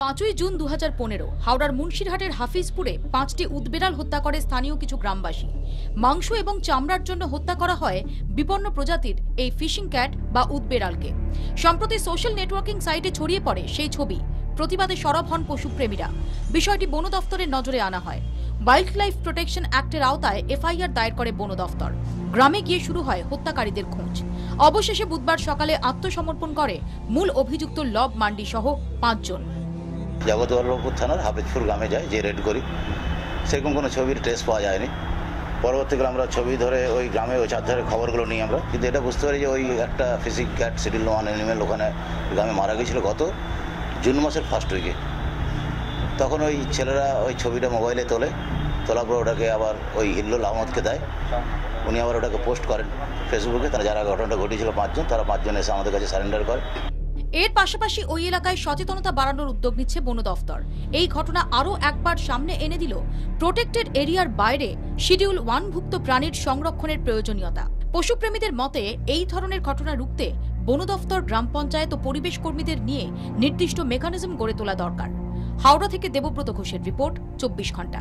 5ই June 2015 হাওড়ার মুন্সিরহাটের হাফিজপুরে 5টি উদবেড়াল হত্যা করে স্থানীয় কিছু গ্রামবাসী। মাংস এবং চামড়ার জন্য হত্যা করা হয় বিপন্ন প্রজাতির এই ফিশিং ক্যাট বা উদবেড়ালকে। সম্প্রতি সোশ্যাল নেটওয়ার্কিং সাইটে ছড়িয়ে পড়ে সেই ছবি। প্রতিবাদে সরব হন পশুপ্রেমীরা। বিষয়টি বন দফতরের নজরে আনা হয়। ওয়াইল্ড লাইফ প্রোটেকশন অ্যাক্টের আওতায় এফআইআর দায়ের করে বন দফতর। গ্রামে গিয়ে শুরু হয় হত্যাকারীদের খোঁজ। অবশেষে বুধবার সকালে আত্মসমর্পণ করে মূল অভিযুক্ত লব মান্ডি সহ 5 জন। জগৎবল্লভপুর থানার হাফিজপুর গ্রামে যায়, যে রেড করি, সেরকম কোনো ছবির ট্রেস পাওয়া যায়নি। পরবর্তীকালে আমরা ছবি ধরে ওই গ্রামে ওই চারধারে খবরগুলো নিই আমরা, কিন্তু এটা বুঝতে পারি যে ওই একটা fishing cat schedule one animal ওখানে গ্রামে মারা গিয়েছিল গত জুন মাসের ফার্স্ট উইকে। তখন ওই ছেলেরা ওই ছবিটা মোবাইলে তোলার পর ওটাকে আবার ওই হিল্লুল আহমদকে দেয়। উনি আবার ওটাকে পোস্ট করেন ফেসবুকে। তারা যারা ঘটনাটা ঘটিয়েছিল 5 জন, তারা 5 জন এসে আমাদের কাছে সারেন্ডার করে। এর পাশাপাশি ওই এলাকায় সচেতনতা বাড়ানোর উদ্যোগ নিচ্ছে বন দফতর। এই ঘটনা আরও একবার সামনে এনে দিল প্রোটেক্টেড এরিয়ার বাইরে শিডিউল 1 ভুক্ত প্রাণীর সংরক্ষণের প্রয়োজনীয়তা। পশুপ্রেমীদের মতে এই ধরনের ঘটনা রুখতে বন দফতর, গ্রাম পঞ্চায়েত ও পরিবেশ কর্মীদের নিয়ে নির্দিষ্ট মেকানিজম গড়ে তোলা দরকার। হাওড়া থেকে দেবব্রত ঘোষের রিপোর্ট, 24 ঘন্টা।